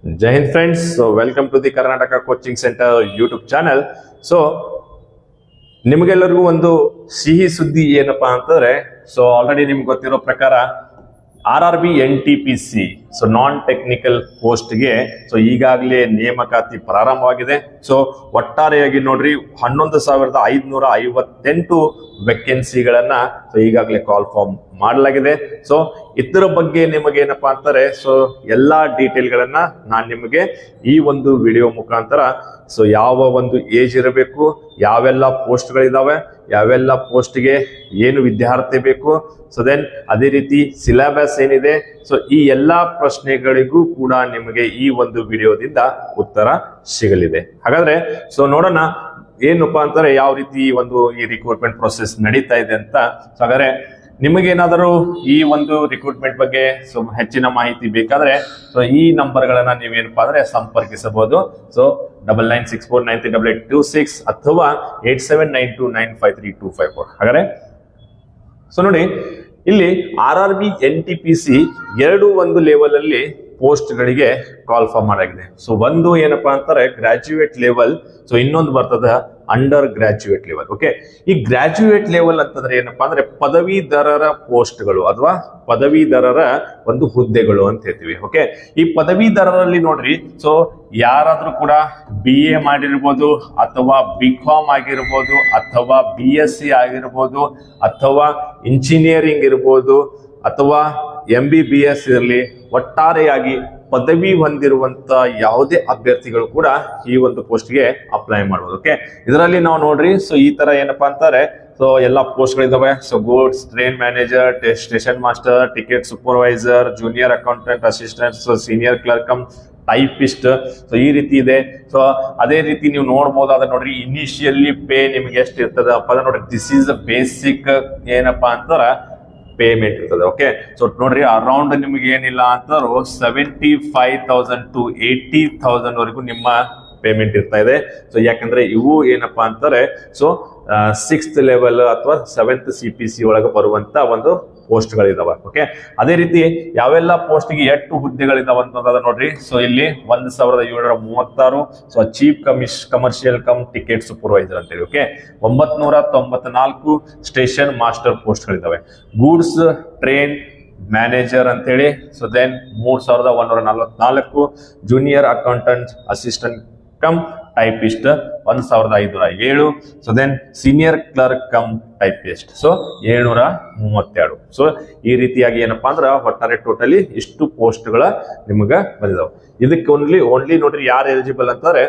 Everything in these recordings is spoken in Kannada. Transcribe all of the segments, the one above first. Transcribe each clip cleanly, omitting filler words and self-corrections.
Jai Hind friends, so welcome to the Karnataka Coaching Center YouTube channel. So ನಿಮಗೆಲ್ಲರಿಗೂ ಒಂದು ಸಿಹಿ ಸುದ್ದಿ ಏನಪ್ಪಾ ಅಂತಂದ್ರೆ ಆಲ್ರೆಡಿ ನಿಮ್ಗೆ ಗೊತ್ತಿರೋ ಪ್ರಕಾರ RRB NTPC ನಾನ್ ಟೆಕ್ನಿಕಲ್ ಪೋಸ್ಟ್ಗೆ ಈಗಾಗಲೇ ನೇಮಕಾತಿ ಪ್ರಾರಂಭವಾಗಿದೆ. ಒಟ್ಟಾರೆಯಾಗಿ ನೋಡ್ರಿ 11,558 ವೇಕೆನ್ಸಿಗಳನ್ನ ಈಗಾಗಲೇ ಕಾಲ್ ಫಾರ್ಮ್ ಮಾಡಲಾಗಿದೆ. ಇದರ ಬಗ್ಗೆ ನಿಮಗೆ ಏನಪ್ಪಾ ಅಂತಾರೆ ಎಲ್ಲಾ ಡೀಟೇಲ್ ಗಳನ್ನ ನಾನು ನಿಮಗೆ ಈ ಒಂದು ವಿಡಿಯೋ ಮುಖಾಂತರ ಯಾವ ಒಂದು ಏಜ್ ಇರಬೇಕು, ಯಾವೆಲ್ಲ ಪೋಸ್ಟ್ ಗಳಿದಾವೆ, ಯಾವೆಲ್ಲ ಪೋಸ್ಟ್ಗೆ ಏನು ವಿದ್ಯಾರ್ಥಿ ಬೇಕು, ದೆನ್ ಅದೇ ರೀತಿ ಸಿಲೆಬಸ್ ಏನಿದೆ, ಈ ಎಲ್ಲಾ ಪ್ರಶ್ನೆಗಳಿಗೂ ಕೂಡ ನಿಮಗೆ ಈ ಒಂದು ವಿಡಿಯೋದಿಂದ ಉತ್ತರ ಸಿಗಲಿದೆ. ಹಾಗಾದ್ರೆ ನೋಡೋಣ ಏನಪ್ಪಾ ಅಂತಾರೆ ಯಾವ ರೀತಿ ಈ ರಿಕ್ರೂಟ್ಮೆಂಟ್ ಪ್ರೊಸೆಸ್ ನಡೀತಾ ಇದೆ ಅಂತ. ಹಾಗಾದ್ರೆ ನಿಮಗೇನಾದರೂ ಈ ಒಂದು ರಿಕ್ರೂಟ್ಮೆಂಟ್ ಬಗ್ಗೆ ಹೆಚ್ಚಿನ ಮಾಹಿತಿ ಬೇಕಾದ್ರೆ ಈ ನಂಬರ್ಗಳನ್ನ ನೀವೇನಪ್ಪಾ ಅಂದ್ರೆ ಸಂಪರ್ಕಿಸಬಹುದು. 9964938826 ಅಥವಾ 8792953254. ಹಾಗಾದ್ರೆ ನೋಡಿ ಇಲ್ಲಿ RRB NTPC ಒಂದು ಲೆವೆಲ್ ಅಲ್ಲಿ ಪೋಸ್ಟ್ ಗಳಿಗೆ ಕಾಲ್ ಫಾರ್ಮ್ ಮಾಡಾಗಿದೆ. ಒಂದು ಏನಪ್ಪಾ ಅಂತಾರೆ ಗ್ರಾಜ್ಯುಯೇಟ್ ಲೆವೆಲ್, ಇನ್ನೊಂದು ಬರ್ತದ ಅಂಡರ್ ಗ್ರಾಜ್ಯುಯೇಟ್ ಲೆವೆಲ್. ಓಕೆ, ಈ ಗ್ರಾಜ್ಯುಯೇಟ್ ಲೆವೆಲ್ ಅಂತಂದ್ರೆ ಏನಪ್ಪಾ ಅಂದ್ರೆ ಪದವೀಧರರ ಪೋಸ್ಟ್ಗಳು ಅಥವಾ ಪದವೀಧರರ ಒಂದು ಹುದ್ದೆಗಳು ಅಂತ ಹೇಳ್ತೀವಿ. ಓಕೆ, ಈ ಪದವೀಧರರಲ್ಲಿ ನೋಡ್ರಿ ಯಾರಾದ್ರೂ ಕೂಡ BA ಮಾಡಿರ್ಬೋದು ಅಥವಾ BCom ಆಗಿರ್ಬೋದು ಅಥವಾ BSc ಆಗಿರ್ಬೋದು ಅಥವಾ ಇಂಜಿನಿಯರಿಂಗ್ ಇರ್ಬೋದು ಅಥವಾ MBBS ಇರಲಿ, ಒಟ್ಟಾರೆಯಾಗಿ ಪದವಿ ಹೊಂದಿರುವಂತ ಯಾವುದೇ ಅಭ್ಯರ್ಥಿಗಳು ಕೂಡ ಈ ಒಂದು ಪೋಸ್ಟ್ಗೆ ಅಪ್ಲೈ ಮಾಡಬಹುದು. ಓಕೆ, ಇದರಲ್ಲಿ ನಾವು ನೋಡ್ರಿ ಈ ತರ ಏನಪ್ಪಾ ಅಂತಾರೆ ಎಲ್ಲಾ ಪೋಸ್ಟ್ ಗಳಿದಾವೆ. Goods train manager, station master, ticket supervisor, junior accountant assistant, senior clerk, typist, ಈ ರೀತಿ ಇದೆ. ಅದೇ ರೀತಿ ನೀವು ನೋಡ್ಬೋದಾದ್ರೆ ನೋಡ್ರಿ ಇನಿಷಿಯಲಿ ಪೇ ನಿಮ್ಗೆ ಎಷ್ಟು ಇರ್ತದ ಅಪ್ಪ ನೋಡ್ರಿ, ದಿಸ್ ಈಸ್ ಬೇಸಿಕ್ ಏನಪ್ಪಾ ಅಂತಾರ ಪೇಮೆಂಟ್ ಇರ್ತದೆ. ಓಕೆ, ನೋಡ್ರಿ ಅರೌಂಡ್ ನಿಮ್ಗೆ ಏನಿಲ್ಲ ಅಂತಂದ್ರು 75,000 to 80,000 ವರೆಗೂ ನಿಮ್ಮ ಪೇಮೆಂಟ್ ಇರ್ತಾ ಇದೆ. ಯಾಕಂದ್ರೆ ಇವು ಏನಪ್ಪಾ ಅಂತಾರೆ 6th ಲೆವೆಲ್ ಅಥವಾ 7th CPC ಒಳಗೆ ಬರುವಂತ ಒಂದು ಪೋಸ್ಟ್ ಗಳಿದಾವೆ. ಓಕೆ, ಅದೇ ರೀತಿ ಯಾವೆಲ್ಲ ಪೋಸ್ಟ್ ಗೆ 8 ಹುದ್ದೆಗಳಿದಾವ ಅಂತಂದ್ರೆ ನೋಡ್ರಿ ಇಲ್ಲಿ 1,736 chief commercial cum ticket supervisor ಅಂತೇಳಿ. ಓಕೆ, 994 ಸ್ಟೇಷನ್ ಮಾಸ್ಟರ್ ಪೋಸ್ಟ್ ಗಳಿದಾವೆ. ಗೂಡ್ಸ್ ಟ್ರೈನ್ ಮ್ಯಾನೇಜರ್ ಅಂತೇಳಿ then 3,144 junior accountant assistant cum typist 1,507. Then senior clerk cum typist 732. ಈ ರೀತಿಯಾಗಿ ಏನಪ್ಪಾ ಅಂದ್ರ ಒಟ್ಟಾರೆ ಟೋಟಲಿ ಇಷ್ಟು ಪೋಸ್ಟ್ ಗಳ ನಿಮ್ಗ ಬಂದಿದಾವೆ. ಇದಕ್ಕೆ ಓನ್ಲಿ ನೋಡ್ರಿ ಯಾರು ಎಲಿಜಿಬಲ್ ಅಂತಂದ್ರೆ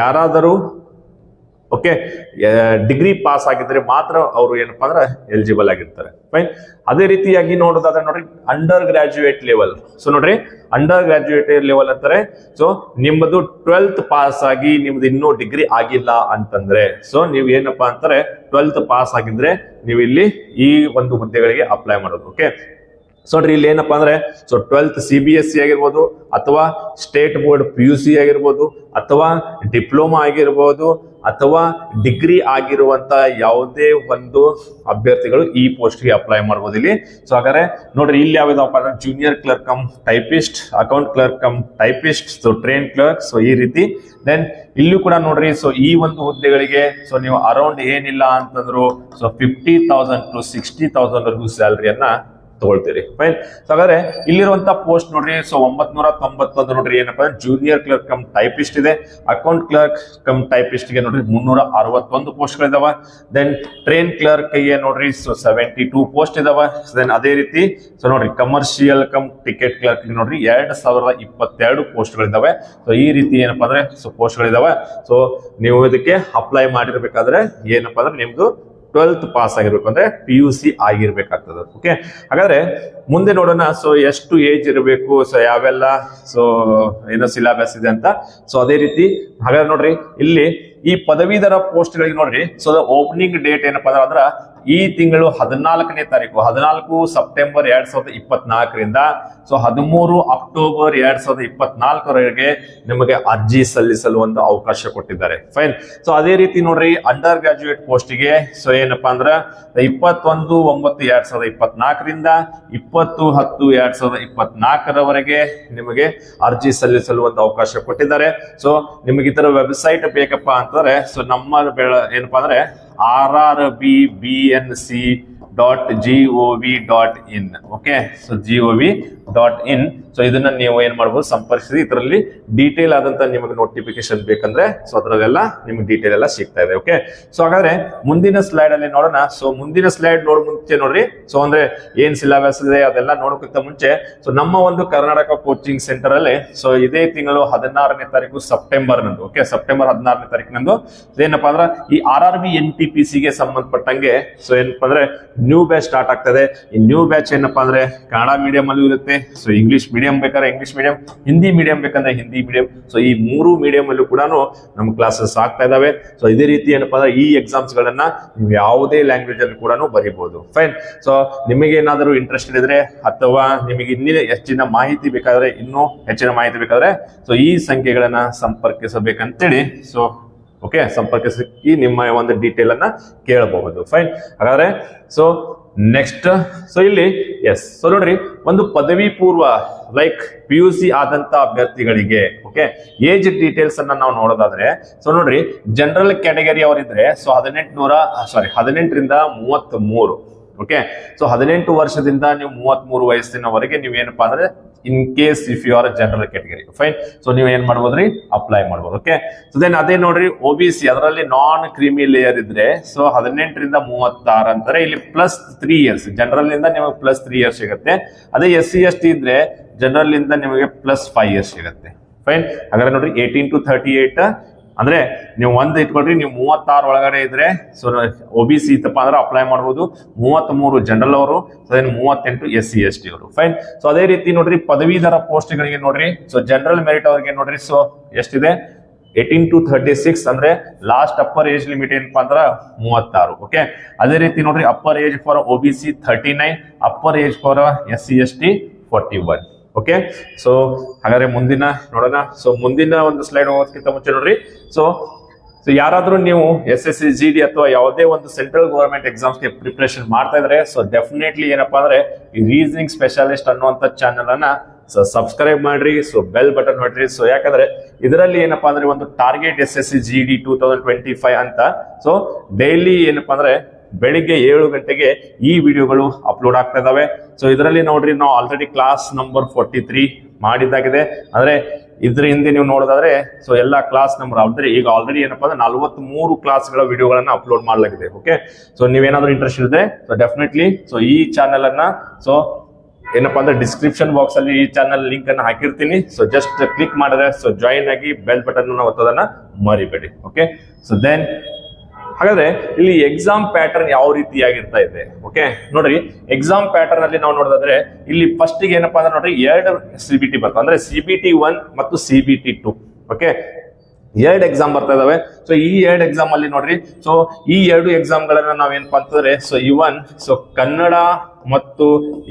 ಯಾರಾದರೂ ಓಕೆ ಡಿಗ್ರಿ ಪಾಸ್ ಆಗಿದ್ರೆ ಮಾತ್ರ ಅವರು ಏನಪ್ಪಾ ಅಂದ್ರೆ ಎಲಿಜಿಬಲ್ ಆಗಿರ್ತಾರೆ. ಫೈನ್. ಅದೇ ರೀತಿಯಾಗಿ ನೋಡೋದಾದ್ರೆ ನೋಡ್ರಿ ಅಂಡರ್ ಗ್ರಾಜ್ಯುಯೇಟ್ ಲೆವೆಲ್. ನೋಡ್ರಿ ಅಂಡರ್ ಗ್ರಾಜ್ಯುಯೇಟ್ ಲೆವೆಲ್ ಅಂತಾರೆ ನಿಮ್ಮದು 12th ಪಾಸ್ ಆಗಿ ನಿಮ್ದು ಇನ್ನೂ ಡಿಗ್ರಿ ಆಗಿಲ್ಲ ಅಂತಂದ್ರೆ ನೀವ್ ಏನಪ್ಪಾ ಅಂತಾರೆ 12th ಪಾಸ್ ಆಗಿದ್ರೆ ನೀವು ಇಲ್ಲಿ ಈ ಒಂದು ಹುದ್ದೆಗಳಿಗೆ ಅಪ್ಲೈ ಮಾಡೋದು. ಓಕೆ, ನೋಡ್ರಿ ಇಲ್ಲಿ ಏನಪ್ಪಾ ಅಂದ್ರೆ 12th CBSE ಆಗಿರ್ಬೋದು ಅಥವಾ ಸ್ಟೇಟ್ ಬೋರ್ಡ್ PUC ಆಗಿರ್ಬೋದು ಅಥವಾ ಡಿಪ್ಲೊಮಾ ಆಗಿರ್ಬೋದು ಅಥವಾ ಡಿಗ್ರಿ ಆಗಿರುವಂತ ಯಾವುದೇ ಒಂದು ಅಭ್ಯರ್ಥಿಗಳು ಈ ಪೋಸ್ಟ್ಗೆ ಅಪ್ಲೈ ಮಾಡಬಹುದು ಇಲ್ಲಿ. ಹಾಗಾದ್ರೆ ನೋಡ್ರಿ ಇಲ್ಲಿ ಯಾವ್ದಪ್ಪ ಅಂದ್ರೆ junior clerk cum typist, account clerk cum typist, train clerk, ಈ ರೀತಿ. ದೆನ್ ಇಲ್ಲೂ ಕೂಡ ನೋಡ್ರಿ ಈ ಒಂದು ಹುದ್ದೆಗಳಿಗೆ ನೀವು ಅರೌಂಡ್ ಏನಿಲ್ಲ ಅಂತಂದ್ರು 50,000 to 60,000 ವರೆಗೂ ಸ್ಯಾಲರಿಯನ್ನ ತಗೊಳ್ತೀರಿ. ಫೈನ್. ಹಾಗಾದ್ರೆ ಇಲ್ಲಿರುವಂತ ಪೋಸ್ಟ್ ನೋಡ್ರಿ 991 ನೋಡ್ರಿ ಏನಪ್ಪಾ ಜೂನಿಯರ್ ಕ್ಲರ್ಕ್ ಕಮ್ ಟೈಪಿಸ್ಟ್ ಇದೆ. ಅಕೌಂಟ್ ಕ್ಲರ್ಕ್ ಕಮ್ ಟೈಪಿಸ್ಟ್ ಗೆ ನೋಡ್ರಿ 361 ಪೋಸ್ಟ್ ಗಳಿದಾವ. ದೆನ್ ಟ್ರೈನ್ ಕ್ಲರ್ಕ್ ಗೆ ನೋಡ್ರಿ 72 ಪೋಸ್ಟ್ ಇದಾವ. ದೆನ್ ಅದೇ ರೀತಿ ನೋಡ್ರಿ ಕಮರ್ಷಿಯಲ್ ಕಮ್ ಟಿಕೆಟ್ ಕ್ಲರ್ಕ್ ಗೆ ನೋಡ್ರಿ 2022 ಪೋಸ್ಟ್ ಗಳಿದಾವೆ. ಈ ರೀತಿ ಏನಪ್ಪಾ ಅಂದ್ರೆ ಪೋಸ್ಟ್ ಗಳಿದಾವೆ. ನೀವು ಇದಕ್ಕೆ ಅಪ್ಲೈ ಮಾಡಿರ್ಬೇಕಾದ್ರೆ ಏನಪ್ಪಾ ಅಂದ್ರೆ ನಿಮ್ದು 12th ಪಾಸ್ ಆಗಿರ್ಬೇಕು ಅಂದ್ರೆ PUC ಆಗಿರ್ಬೇಕಾಗ್ತದೆ. ಓಕೆ, ಹಾಗಾದ್ರೆ ಮುಂದೆ ನೋಡೋಣ ಎಷ್ಟು ಏಜ್ ಇರಬೇಕು, ಯಾವೆಲ್ಲ ಏನೋ ಸಿಲೆಬಸ್ ಇದೆ ಅಂತ. ಅದೇ ರೀತಿ ಹಾಗಾದ್ರೆ ನೋಡ್ರಿ ಇಲ್ಲಿ ಈ ಪದವೀಧರ ಪೋಸ್ಟ್ ಗಳಿಗೆ ನೋಡ್ರಿ ಓಪನಿಂಗ್ ಡೇಟ್ ಏನಪ್ಪಾ ಅಂದ್ರ ಈ ತಿಂಗಳು 14ನೇ ತಾರೀಕು 14 ಸೆಪ್ಟೆಂಬರ್ 2024ರಿಂದ ಸೊ 13 ಅಕ್ಟೋಬರ್ 2024ರವರೆಗೆ ನಿಮಗೆ ಅರ್ಜಿ ಸಲ್ಲಿಸಲು ಒಂದು ಅವಕಾಶ ಕೊಟ್ಟಿದ್ದಾರೆ. ಫೈನ್. ಸೊ ಅದೇ ರೀತಿ ನೋಡ್ರಿ ಅಂಡರ್ ಗ್ರಾಜುಯೇಟ್ ಪೋಸ್ಟ್ಗೆ ಸೊ ಏನಪ್ಪಾ ಅಂದ್ರೆ 21/9/2024ರಿಂದ 20/10/2024ರವರೆಗೆ ನಿಮಗೆ ಅರ್ಜಿ ಸಲ್ಲಿಸಲು ಒಂದು ಅವಕಾಶ ಕೊಟ್ಟಿದ್ದಾರೆ. ಸೊ ನಿಮಗೆ ಇದರ ವೆಬ್ಸೈಟ್ ಬೇಕಪ್ಪ ಅಂತಂದ್ರೆ ಸೊ ನಮ್ಮ ಏನಪ್ಪಾ ಅಂದ್ರೆ rrbnc.gov.in. Okay, so gov.in. So ಇದನ್ನ ನೀವು ಏನ್ ಮಾಡಬಹುದು, ಸಂಪರ್ಕಿಸಿ. ಇದರಲ್ಲಿ ಡೀಟೇಲ್ ಆದಂತ ನಿಮಗೆ ನೋಟಿಫಿಕೇಶನ್ ಬೇಕಂದ್ರೆ ಸೊ ಅದರಲ್ಲೆಲ್ಲ ನಿಮ್ಗೆ ಡೀಟೇಲ್ ಎಲ್ಲ ಸಿಗ್ತಾ ಇದೆ. ಓಕೆ, ಸೊ ಹಾಗಾದ್ರೆ ಮುಂದಿನ ಸ್ಲೈಡ್ ಅಲ್ಲಿ ನೋಡೋಣ. ಸೊ ಮುಂದಿನ ಸ್ಲೈಡ್ ಮುಂಚೆ ನೋಡ್ರಿ, ಸೊ ಅಂದ್ರೆ ಏನ್ ಸಿಲೆಬಸ್ ಇದೆ ಅದೆಲ್ಲ ನೋಡೋಕ್ಕಿಂತ ಮುಂಚೆ ಸೊ ನಮ್ಮ ಒಂದು ಕರ್ನಾಟಕ ಕೋಚಿಂಗ್ ಸೆಂಟರ್ ಅಲ್ಲಿ ಸೊ ಇದೇ ತಿಂಗಳು 16ನೇ ತಾರೀಕು ಸೆಪ್ಟೆಂಬರ್ ನಂದು, ಓಕೆ, ಸೆಪ್ಟೆಂಬರ್ 16ನೇ ತಾರೀಕಿನಂದು ಏನಪ್ಪಾ ಅಂದ್ರೆ ಈ RRB NTPC ಗೆ ಸಂಬಂಧಪಟ್ಟಂಗೆ ಸೊ ಏನಪ್ಪಾ ಅಂದ್ರೆ ನ್ಯೂ ಬ್ಯಾಚ್ ಸ್ಟಾರ್ಟ್ ಆಗ್ತದೆ. ಈ ನ್ಯೂ ಬ್ಯಾಚ್ ಏನಪ್ಪಾ ಅಂದ್ರೆ ಕನ್ನಡ ಮೀಡಿಯಂ ಅಲ್ಲೂ ಇರುತ್ತೆ, ಸೊ ಇಂಗ್ಲಿಷ್ ಮೀಡಿಯಂ ಬೇಕಾದ್ರೆ ಇಂಗ್ಲಿಷ್ ಮೀಡಿಯಂ, ಹಿಂದಿ ಮೀಡಿಯಂ ಬೇಕಂದ್ರೆ ಹಿಂದಿ ಮೀಡಿಯಂ. ಸೊ ಈ 3 ಮೀಡಿಯಂ ಅಲ್ಲೂ ಕೂಡ ನಮ್ಮ ಕ್ಲಾಸಸ್ ಆಗ್ತಾ ಇದಾವೆ. ಸೊ ಇದೇ ರೀತಿ ಏನಪ್ಪಾ ಅಂದ್ರೆ ಈ ಎಕ್ಸಾಮ್ಸ್ ಗಳನ್ನ ನೀವು ಯಾವುದೇ ಲ್ಯಾಂಗ್ವೇಜ್ ಅಲ್ಲಿ ಕೂಡ ಬರೀಬಹುದು. ಫೈನ್. ಸೊ ನಿಮಗೆ ಏನಾದರೂ ಇಂಟ್ರೆಸ್ಟ್ ಇದ್ರೆ ಅಥವಾ ನಿಮಗೆ ಇನ್ನೂ ಹೆಚ್ಚಿನ ಮಾಹಿತಿ ಬೇಕಾದ್ರೆ ಸೊ ಈ ಸಂಖ್ಯೆಗಳನ್ನ ಸಂಪರ್ಕಿಸಬೇಕಂತೇಳಿ ಸೊ ಓಕೆ ಸಂಪರ್ಕಿಸಿ ನಿಮ್ಮ ಒಂದು ಡೀಟೇಲ್ ಅನ್ನ ಕೇಳಬಹುದು. ಫೈನ್. ಹಾಗಾದ್ರೆ ಸೊ ನೆಕ್ಸ್ಟ್ ಸೊ ಇಲ್ಲಿ ಎಸ್ ಸೊ ನೋಡ್ರಿ ಒಂದು ಪದವಿ ಪೂರ್ವ ಲೈಕ್ PUC ಆದಂತ ಅಭ್ಯರ್ಥಿಗಳಿಗೆ ಓಕೆ ಏಜ್ ಡೀಟೇಲ್ಸ್ ಅನ್ನ ನಾವು ನೋಡೋದಾದ್ರೆ ಸೊ ನೋಡ್ರಿ ಜನರಲ್ ಕ್ಯಾಟಗರಿ ಅವರಿದ್ರೆ ಸೊ 18ರಿಂದ 33. ಓಕೆ, ಸೊ 18 ವರ್ಷದಿಂದ ನೀವು 33 ವಯಸ್ಸಿನವರೆಗೆ ನೀವು ಏನಪ್ಪಾ ಅಂದ್ರೆ in case if you are general category. Fine. So ನೀವು ಏನ್ ಮಾಡ್ಬೋದ್ರಿ, ಅಪ್ಲೈ ಮಾಡ್ಬೋದು. ಓಕೆ, ಸೊ ದೆನ್ ಅದೇ ನೋಡ್ರಿ OBC ಅದರಲ್ಲಿ ನಾನ್ ಕ್ರೀಮಿ ಲೇಯರ್ ಇದ್ರೆ ಸೊ 18ರಿಂದ 36 ಅಂತಾರೆ. ಇಲ್ಲಿ +3 ಇಯರ್ಸ್ ಜನರಲ್ ಇಂದ ನಿಮಗೆ +3 ಇಯರ್ಸ್ ಸಿಗುತ್ತೆ. ಅದೇ SC ST ಇದ್ರೆ ಜನರಲ್ ಇಂದ ನಿಮಗೆ +5 ಇಯರ್ಸ್ ಸಿಗುತ್ತೆ. ಫೈನ್. ಹಾಗಾದ್ರೆ ನೋಡ್ರಿ 18 to 38 ಅಂದ್ರೆ ನೀವು ಒಂದು ಇಟ್ಕೊಳ್ರಿ, ನೀವು 36 ಒಳಗಡೆ ಇದ್ರೆ ಸೊ OBC ಇತ್ತಪ್ಪ ಅಂದ್ರೆ ಅಪ್ಲೈ ಮಾಡ್ಬೋದು. 33 ಜನರಲ್ ಅವರು, 38 SC ST ಅವರು. ಫೈನ್. ಸೊ ಅದೇ ರೀತಿ ನೋಡ್ರಿ ಪದವೀಧರ ಪೋಸ್ಟ್ ಗಳಿಗೆ ನೋಡ್ರಿ ಸೊ ಜನರಲ್ ಮೆರಿಟ್ ಅವರಿಗೆ ನೋಡ್ರಿ ಸೊ ಎಷ್ಟಿದೆ 18 to 36 ಅಂದ್ರೆ ಲಾಸ್ಟ್ ಅಪ್ಪರ್ ಏಜ್ ಲಿಮಿಟ್ ಏನಪ್ಪಾ ಅಂದ್ರ 36. ಓಕೆ, ಅದೇ ರೀತಿ ನೋಡ್ರಿ upper age for OBC 39, upper age for SC ST 41. Okay, so ಹಾಗಾದ್ರೆ ಮುಂದಿನ ನೋಡೋಣ. ಸೊ ಮುಂದಿನ ಒಂದು ಸ್ಲೈಡ್ ಹೋಗೋದಕ್ಕಿಂತ ಮುಂಚೆ ನೋಡ್ರಿ ಸೊ ಯಾರಾದ್ರೂ ನೀವು SSC GD ಅಥವಾ ಯಾವುದೇ ಒಂದು ಸೆಂಟ್ರಲ್ ಗವರ್ಮೆಂಟ್ ಎಕ್ಸಾಮ್ಸ್ಗೆ ಪ್ರಿಪರೇಷನ್ ಮಾಡ್ತಾ ಇದ್ರೆ ಸೊ ಡೆಫಿನೆಟ್ಲಿ ಏನಪ್ಪಾ ಅಂದ್ರೆ ಈ ರೀಸನಿಂಗ್ ಸ್ಪೆಷಲಿಸ್ಟ್ ಅನ್ನುವಂತ ಚಾನಲ್ ಅನ್ನ ಸೊ ಸಬ್ಸ್ಕ್ರೈಬ್ ಮಾಡ್ರಿ. ಸೊ ಬೆಲ್ ಬಟನ್ ಹೊಡ್ರಿ. ಸೊ ಯಾಕಂದ್ರೆ ಇದರಲ್ಲಿ ಏನಪ್ಪಾ ಅಂದ್ರೆ ಒಂದು ಟಾರ್ಗೆಟ್ SSC GD 2025 ಅಂತ ಸೊ ಡೈಲಿ ಏನಪ್ಪಾ ಅಂದ್ರೆ ಬೆಳಿಗ್ಗೆ 7 ಗಂಟೆಗೆ ಈ ವಿಡಿಯೋಗಳು ಅಪ್ಲೋಡ್ ಆಗ್ತಾ ಇದಾವೆ. ಸೊ ಇದರಲ್ಲಿ ನೋಡ್ರಿ ನಾವು ಆಲ್ರೆಡಿ ಕ್ಲಾಸ್ ನಂಬರ್ 43 ಮಾಡಿದ್ದಾಗಿದೆ. ಅಂದ್ರೆ ಇದ್ರ ಹಿಂದೆ ನೀವು ನೋಡೋದಾದ್ರೆ ಸೊ ಎಲ್ಲಾ ಕ್ಲಾಸ್ ನಂಬರ್ ಈಗ ಆಲ್ರೆಡಿ ಏನಪ್ಪಾ ಅಂದ್ರೆ 43 ಕ್ಲಾಸ್ಗಳ ವಿಡಿಯೋಗಳನ್ನ ಅಪ್ಲೋಡ್ ಮಾಡಲಾಗಿದೆ. ಓಕೆ, ಸೊ ನೀವೇನಾದ್ರೂ ಇಂಟ್ರೆಸ್ಟ್ ಇದ್ರೆ ಸೊ ಡೆಫಿನೆಟ್ಲಿ ಸೊ ಈ ಚಾನೆಲ್ ಅನ್ನ ಸೊ ಏನಪ್ಪಾ ಅಂದ್ರೆ ಡಿಸ್ಕ್ರಿಪ್ಷನ್ ಬಾಕ್ಸ್ ಅಲ್ಲಿ ಈ ಚಾನಲ್ ಲಿಂಕ್ ಅನ್ನ ಹಾಕಿರ್ತೀನಿ. ಸೊ ಜಸ್ಟ್ ಕ್ಲಿಕ್ ಮಾಡಿದ್ರೆ ಸೊ ಜಾಯಿನ್ ಆಗಿ ಬೆಲ್ ಬಟನ್ ಒತ್ತೋದನ್ನ ಮರಿಬೇಡಿ. ಓಕೆ, ಸೊ ದೆನ್ ಹಾಗಾದ್ರೆ ಇಲ್ಲಿ ಎಕ್ಸಾಮ್ ಪ್ಯಾಟರ್ನ್ ಯಾವ ರೀತಿಯಾಗಿರ್ತಾ ಇದೆ. ಓಕೆ ನೋಡ್ರಿ ಎಕ್ಸಾಮ್ ಪ್ಯಾಟರ್ನ್ ಅಲ್ಲಿ ನಾವು ನೋಡೋದಾದ್ರೆ ಇಲ್ಲಿ ಫಸ್ಟ್ ಗೆ ಏನಪ್ಪಾ ಅಂದ್ರೆ ನೋಡ್ರಿ 2 CBT ಬರ್ತದೆ. ಅಂದ್ರೆ CBT 1 ಮತ್ತು CBT 2. ಓಕೆ, 2 ಎಕ್ಸಾಮ್ ಬರ್ತಾ ಇದಾವೆ. ಸೊ ಈ 2 ಎಕ್ಸಾಮ್ ಅಲ್ಲಿ ನೋಡ್ರಿ ಸೊ ಈ 2 ಎಕ್ಸಾಮ್ ಗಳನ್ನ ನಾವೇನಪ್ಪಾ ಅಂತಂದ್ರೆ ಸೊ ಇವನ್ ಸೊ ಕನ್ನಡ ಮತ್ತು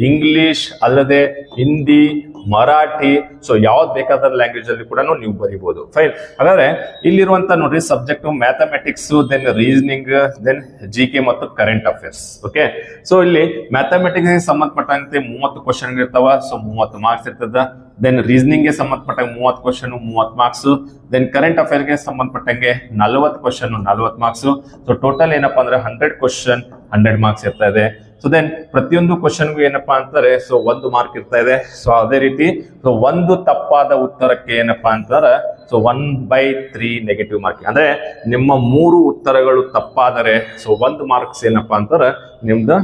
ಇಂಗ್ಲಿಷ್ ಅಲ್ಲದೆ ಹಿಂದಿ, ಮರಾಠಿ ಸೊ ಯಾವ್ದು ಬೇಕಾದ ಲ್ಯಾಂಗ್ವೇಜ್ ಅಲ್ಲಿ ಕೂಡ ನೀವು ಬರೀಬಹುದು. ಫೈನ್. ಹಾಗಾದ್ರೆ ಇಲ್ಲಿರುವಂತ ನೋಡ್ರಿ subject mathematics, then reasoning, then GK ಮತ್ತು ಕರೆಂಟ್ ಅಫೇರ್ಸ್. ಓಕೆ, ಸೊ ಇಲ್ಲಿ ಮ್ಯಾಥಮೆಟಿಕ್ಸ್ ಗೆ ಸಂಬಂಧಪಟ್ಟಂತೆ 30 ಕ್ವಶನ್ ಇರ್ತಾವ. ಸೊ 30 ಮಾರ್ಕ್ಸ್ ಇರ್ತದ. ದೆನ್ ರೀಸನಿಂಗ್ ಗೆ ಸಂಬಂಧಪಟ್ಟಂಗೆ 30 question 30 marks. Then current affair ಗೆ ಸಂಬಂಧಪಟ್ಟಂಗೆ 40 ಕ್ವಶನ್ 40 ಮಾರ್ಕ್ಸ್. ಸೊ ಟೋಟಲ್ ಏನಪ್ಪಾ ಅಂದ್ರೆ 100 ಕ್ವಶನ್ 100 ಮಾರ್ಕ್ಸ್ ಇರ್ತಾ ಇದೆ. ಸೊ ದೆನ್ ಪ್ರತಿಯೊಂದು ಕ್ವಶನ್ಗೂ ಏನಪ್ಪಾ ಅಂತಾರೆ ಸೊ 1 ಮಾರ್ಕ್ ಇರ್ತಾ ಇದೆ. ಸೊ ಅದೇ ರೀತಿ ಸೊ ಒಂದು ತಪ್ಪಾದ ಉತ್ತರಕ್ಕೆ ಏನಪ್ಪಾ ಅಂತಾರೆ ಸೊ 1/3 ನೆಗೆಟಿವ್ ಮಾರ್ಕ್. ಅಂದ್ರೆ ನಿಮ್ಮ 3 ಉತ್ತರಗಳು ತಪ್ಪಾದರೆ ಸೊ 1 ಮಾರ್ಕ್ಸ್ ಏನಪ್ಪಾ ಅಂತಾರೆ ನಿಮ್ದು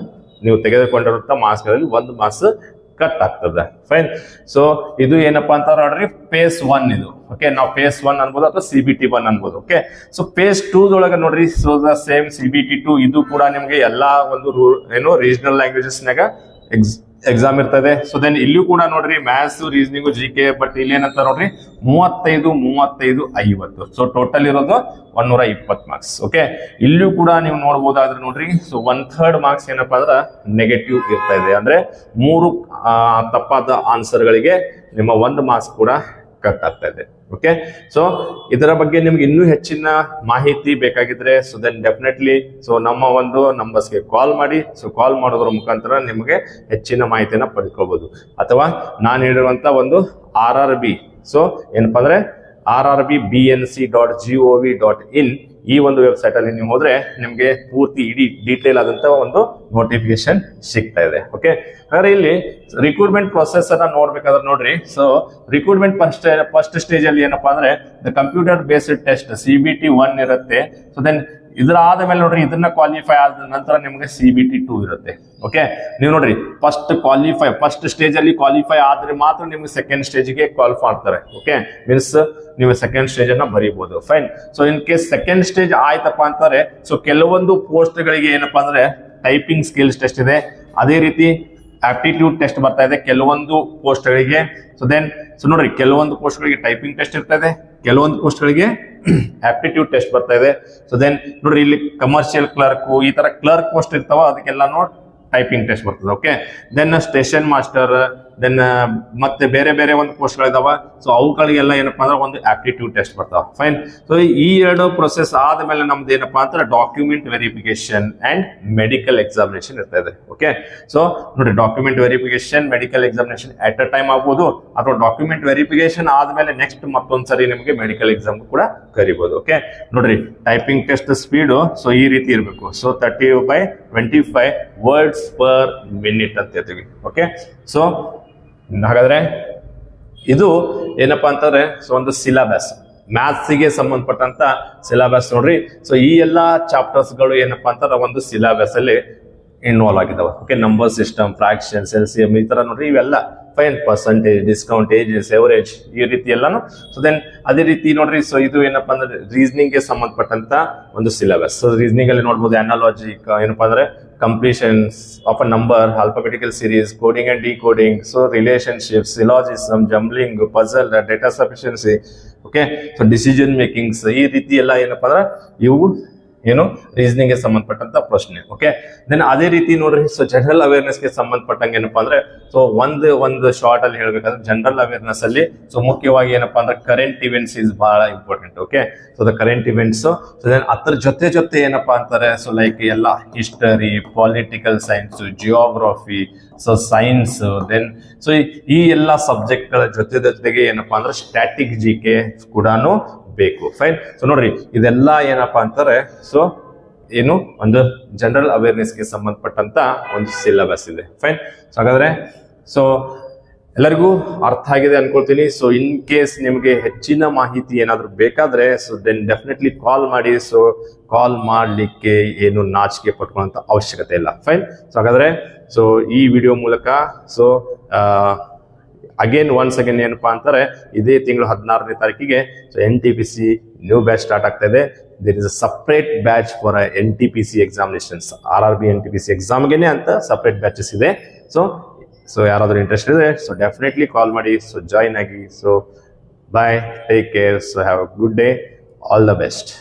ನೀವು ತೆಗೆದುಕೊಂಡಿರುವಂತ ಮಾರ್ಕ್ಸ್ ಗಳಲ್ಲಿ 1 ಮಾರ್ಕ್ಸ್ ಕಟ್ ಆಗ್ತದೆ. ಫೈನ್. ಸೊ ಇದು ಏನಪ್ಪಾ ಅಂತ ನೋಡ್ರಿ ಫೇಸ್ 1 ಇದು. ಓಕೆ, ನಾವು ಫೇಸ್ 1 ಅನ್ಬೋದು ಅಥವಾ CBT 1 ಅನ್ಬೋದು. ಓಕೆ, ಸೊ ಫೇಸ್ 2 ದೊಳಗ ನೋಡ್ರಿ ಸೊ ದ ಸೇಮ್ CBT 2 ಇದು ಕೂಡ ನಿಮ್ಗೆ ಎಲ್ಲಾ ಒಂದು ಏನು ರೀಜನಲ್ ಲ್ಯಾಂಗ್ವೇಜಸ್ ನಾಗ ಎಕ್ಸಾಮ್ ಇರ್ತದೆ. ಸೊ ದೆನ್ ಇಲ್ಲಿಯೂ ಕೂಡ ನೋಡ್ರಿ maths, reasoning, G K, but ಇಲ್ಲಿ ಏನಂತ ನೋಡ್ರಿ 35, 50. ಸೊ ಟೋಟಲ್ ಇರೋದು 120 ಮಾರ್ಕ್ಸ್. ಓಕೆ, ಇಲ್ಲಿಯೂ ಕೂಡ ನೀವು ನೋಡ್ಬೋದಾದ್ರೆ ನೋಡ್ರಿ, ಸೊ 1/3 ಮಾರ್ಕ್ಸ್ ಏನಪ್ಪಾ ಅಂದ್ರೆ ನೆಗೆಟಿವ್ ಇರ್ತಾ ಇದೆ. ಅಂದ್ರೆ 3 ತಪ್ಪಾದ ಆನ್ಸರ್ ಗಳಿಗೆ ನಿಮ್ಮ 1 ಮಾರ್ಕ್ಸ್ ಕೂಡ ಕಟ್ ಆಗ್ತಾ ಇದೆ. ಓಕೆ, ಸೊ ಇದರ ಬಗ್ಗೆ ನಿಮ್ಗೆ ಇನ್ನೂ ಹೆಚ್ಚಿನ ಮಾಹಿತಿ ಬೇಕಾಗಿದ್ರೆ ಸೊ ದೆನ್ ಡೆಫಿನೆಟ್ಲಿ ಸೊ ನಮ್ಮ ಒಂದು ನಂಬರ್ಸ್ಗೆ ಕಾಲ್ ಮಾಡಿ. ಸೊ ಕಾಲ್ ಮಾಡೋದ್ರ ಮುಖಾಂತರ ನಿಮಗೆ ಹೆಚ್ಚಿನ ಮಾಹಿತಿಯನ್ನ ಪಡ್ಕೋಬಹುದು. ಅಥವಾ ನಾನು ಹೇಳಿರುವಂತ ಒಂದು RRB, ಸೊ ಏನಪ್ಪಾ ಅಂದ್ರೆ rrbnc.gov.in ಈ ಒಂದು ವೆಬ್ಸೈಟ್ ಅಲ್ಲಿ ನೀವು ಹೋದ್ರೆ ನಿಮ್ಗೆ ಪೂರ್ತಿ ಇಡೀ ಡೀಟೇಲ್ ಆದಂತ ಒಂದು ನೋಟಿಫಿಕೇಶನ್ ಸಿಗ್ತಾ ಇದೆ. ಓಕೆ, ಹಾಗಾದ್ರೆ ಇಲ್ಲಿ ರಿಕ್ರೂಟ್ಮೆಂಟ್ ಪ್ರೊಸೆಸ್ ಅನ್ನ ನೋಡ್ಬೇಕಾದ್ರೆ ನೋಡ್ರಿ, ಸೊ ರಿಕ್ರೂಟ್ಮೆಂಟ್ ಫಸ್ಟ್ ಸ್ಟೇಜ್ ಅಲ್ಲಿ ಏನಪ್ಪಾ ಅಂದ್ರೆ ಕಂಪ್ಯೂಟರ್ ಬೇಸ್ಡ್ ಟೆಸ್ಟ್ CBT 1 ಇರುತ್ತೆ. ಸೊ ದೆನ್ ಇದರ ಆದ್ಮೇಲೆ ನೋಡ್ರಿ ಇದನ್ನ ಕ್ವಾಲಿಫೈ ಆದ ನಂತರ ನಿಮ್ಗೆ CBT 2 ಇರುತ್ತೆ. ಓಕೆ, ನೀವು ನೋಡ್ರಿ ಫಸ್ಟ್ ಸ್ಟೇಜ್ ಅಲ್ಲಿ ಕ್ವಾಲಿಫೈ ಆದ್ರೆ ಮಾತ್ರ ನಿಮ್ಗೆ ಸೆಕೆಂಡ್ ಸ್ಟೇಜ್ಗೆ ಕಾಲ್ ಮಾಡ್ತಾರೆ. ಓಕೆ, ಮೀನ್ಸ್ ನೀವು ಸೆಕೆಂಡ್ ಸ್ಟೇಜ್ ಅನ್ನ ಬರೀಬಹುದು. Fine. So in case second stage ಆಯ್ತಪ್ಪ ಅಂತಾರೆ, ಸೊ ಕೆಲವೊಂದು ಪೋಸ್ಟ್ ಗಳಿಗೆ ಏನಪ್ಪಾ ಅಂದ್ರೆ ಟೈಪಿಂಗ್ ಸ್ಕಿಲ್ಸ್ ಟೆಸ್ಟ್ ಇದೆ, ಅದೇ ರೀತಿ ಆಪ್ಟಿಟ್ಯೂಡ್ ಟೆಸ್ಟ್ ಬರ್ತಾ ಇದೆ ಕೆಲವೊಂದು ಪೋಸ್ಟ್ ಗಳಿಗೆ. ಸೊ ನೋಡ್ರಿ ಕೆಲವೊಂದು ಪೋಸ್ಟ್ ಗಳಿಗೆ ಟೈಪಿಂಗ್ ಟೆಸ್ಟ್ ಇರ್ತಾ ಇದೆ, ಕೆಲವೊಂದು ಪೋಸ್ಟ್ ಗಳಿಗೆ ಆಪ್ಟಿಟ್ಯೂಡ್ ಟೆಸ್ಟ್ ಬರ್ತಾ ಇದೆ. ಸೊ ನೋಡ್ರಿ ಇಲ್ಲಿ ಕಮರ್ಷಿಯಲ್ ಕ್ಲರ್ಕ್ ಈ ತರ ಕ್ಲರ್ಕ್ ಪೋಸ್ಟ್ ಇರ್ತಾವ, ಅದಕ್ಕೆಲ್ಲ ಟೈಪಿಂಗ್ ಟೆಸ್ಟ್ ಬರ್ತದೆ. Okay, then station master, then ಮತ್ತೆ ಬೇರೆ ಬೇರೆ ಒಂದು ಪೋಸ್ಟ್ಗಳಿದಾವ. ಸೊ ಅವುಗಳಿಗೆಲ್ಲ ಏನಪ್ಪಾ ಅಂದ್ರೆ ಒಂದು ಆಪ್ಟಿಟ್ಯೂಡ್ ಟೆಸ್ಟ್ ಬರ್ತಾವ. ಫೈನ್. ಸೊ ಈ 2 ಪ್ರೊಸೆಸ್ ಆದ್ಮೇಲೆ ನಮ್ದು ಏನಪ್ಪಾ ಅಂದ್ರೆ document verification and medical examination ಇರ್ತಾ ಇದೆ. ಓಕೆ, ಸೊ ನೋಡ್ರಿ document verification, medical examination at a time ಆಗ್ಬೋದು, ಅಥವಾ ಡಾಕ್ಯುಮೆಂಟ್ ವೆರಿಫಿಕೇಶನ್ ಆದ್ಮೇಲೆ ನೆಕ್ಸ್ಟ್ ಮತ್ತೊಂದ್ಸರಿ ನಿಮಗೆ ಮೆಡಿಕಲ್ ಎಕ್ಸಾಮ್ ಕೂಡ ಕರಿಬಹುದು. ಓಕೆ, ನೋಡ್ರಿ ಟೈಪಿಂಗ್ ಟೆಸ್ಟ್ ಸ್ಪೀಡು ಸೊ ಈ ರೀತಿ ಇರಬೇಕು. ಸೊ 30/25 ವರ್ಡ್ಸ್ ಪರ್ ಮಿನಿಟ್ ಅಂತ ಹೇಳ್ತೀವಿ. ಓಕೆ, ಸೊ ಹಾಗಾದ್ರೆ ಇದು ಏನಪ್ಪಾ ಅಂತಂದ್ರೆ ಸೊ ಒಂದು ಸಿಲೆಬಸ್, ಮ್ಯಾಥ್ಸ್ಗೆ ಸಂಬಂಧಪಟ್ಟಂತ ಸಿಲೆಬಸ್ ನೋಡ್ರಿ. ಸೊ ಈ ಎಲ್ಲಾ ಚಾಪ್ಟರ್ಸ್ ಗಳು ಏನಪ್ಪಾ ಅಂತಂದ್ರೆ ಒಂದು ಸಿಲೆಬಸ್ ಅಲ್ಲಿ ಇನ್ವಾಲ್ವ್ ಆಗಿದಾವೆ. Okay, number system, fractions, LCM ಈ ತರ ನೋಡ್ರಿ ಇವೆಲ್ಲ. Fine. Percentage, discount, ages, average ಈ ರೀತಿ ಎಲ್ಲಾನು. ಸೊ ದೆನ್ ಅದೇ ರೀತಿ ನೋಡ್ರಿ, ಸೊ ಇದು ಏನಪ್ಪಾ ಅಂದ್ರೆ ರೀಸನಿಂಗ್ ಗೆ ಸಂಬಂಧಪಟ್ಟಂತ ಒಂದು ಸಿಲೆಬಸ್. ಸೊ ರೀಸನಿಂಗ್ ಅಲ್ಲಿ ನೋಡ್ಬೋದು ಅನಾಲಜಿಕ್, ಏನಪ್ಪಾ ಅಂದ್ರೆ completions of a number, alphabetical series, coding and decoding, so relationships, syllogism, jumbling, puzzle, data sufficiency. Okay, so decision making ಈ ರೀತಿ ಎಲ್ಲ ಏನಪ್ಪಾ ಅಂದ್ರೆ ಇವು ಏನು ರೀಸನಿಂಗ್ ಗೆ ಸಂಬಂಧಪಟ್ಟಂತ ಪ್ರಶ್ನೆ. ಓಕೆ, ದೆನ್ ಅದೇ ರೀತಿ ನೋಡ್ರಿ, ಸೊ ಜನರಲ್ ಅವೇರ್ನೆಸ್ ಗೆ ಸಂಬಂಧಪಟ್ಟಂಗೆ ಏನಪ್ಪಾ ಅಂದ್ರೆ ಸೊ ಒಂದು ಶಾರ್ಟ್ ಅಲ್ಲಿ ಹೇಳ್ಬೇಕಾದ್ರೆ ಜನರಲ್ ಅವೇರ್ನೆಸ್ ಅಲ್ಲಿ ಸೊ ಮುಖ್ಯವಾಗಿ ಏನಪ್ಪಾ ಅಂದ್ರೆ ಕರೆಂಟ್ ಇವೆಂಟ್ಸ್ ಇಸ್ ಬಹಳ important. Okay, so the current events. So then ಅದ್ರ ಜೊತೆ ಏನಪ್ಪಾ ಅಂತಾರೆ, ಸೊ ಲೈಕ್ ಎಲ್ಲ history, political science, geography, so science, then so ಈ ಎಲ್ಲಾ ಸಬ್ಜೆಕ್ಟ್ ಗಳ ಜೊತೆಗೆ ಏನಪ್ಪಾ ಅಂದ್ರೆ ಸ್ಟ್ಯಾಟಿಕ್ GK ಕೂಡ ಬೇಕು. ಫೈನ್. ಸೊ ನೋಡ್ರಿ ಇದೆಲ್ಲ ಏನಪ್ಪಾ ಅಂತಾರೆ ಸೊ ಏನು ಒಂದು ಜನರಲ್ ಅವೇರ್ನೆಸ್ ಗೆ ಸಂಬಂಧಪಟ್ಟಂತ ಒಂದು ಸಿಲೆಬಸ್ ಇದೆ. ಫೈನ್. ಸೊ ಹಾಗಾದ್ರೆ ಸೊ ಎಲ್ಲರಿಗೂ ಅರ್ಥ ಆಗಿದೆ ಅನ್ಕೊಳ್ತೀನಿ. ಸೊ ಇನ್ ಕೇಸ್ ನಿಮಗೆ ಹೆಚ್ಚಿನ ಮಾಹಿತಿ ಏನಾದ್ರು ಬೇಕಾದ್ರೆ ಸೊ ದೆನ್ ಡೆಫಿನೆಟ್ಲಿ ಕಾಲ್ ಮಾಡಿ. ಸೊ ಕಾಲ್ ಮಾಡ್ಲಿಕ್ಕೆ ಏನು ನಾಚಿಕೆ ಪಟ್ಕೊಳ್ಳುವಂತ ಅವಶ್ಯಕತೆ ಇಲ್ಲ. ಫೈನ್. ಸೊ ಹಾಗಾದ್ರೆ ಸೊ ಈ ವಿಡಿಯೋ ಮೂಲಕ ಸೊ ಒನ್ಸ್ ಅಗೇನ್ ಏನಪ್ಪಾ ಅಂತಾರೆ, ಇದೇ ತಿಂಗಳು 16ನೇ ತಾರೀಕಿಗೆ so NTPC new batch start ಆಗ್ತಾ ಇದೆ. There is a separate batch for NTPC examinations. RRB NTPC ಎಕ್ಸಾಮ್ಗೆನೆ ಅಂತ ಸಪರೇಟ್ ಬ್ಯಾಚಸ್ ಇದೆ. ಸೊ ಯಾರಾದ್ರೂ ಇಂಟ್ರೆಸ್ಟ್ ಇದೆ ಸೊ ಡೆಫಿನೆಟ್ಲಿ ಕಾಲ್ ಮಾಡಿ. ಸೊ ಜಾಯಿನ್ ಆಗಿ. So bye, take care, so have a good day, all the best.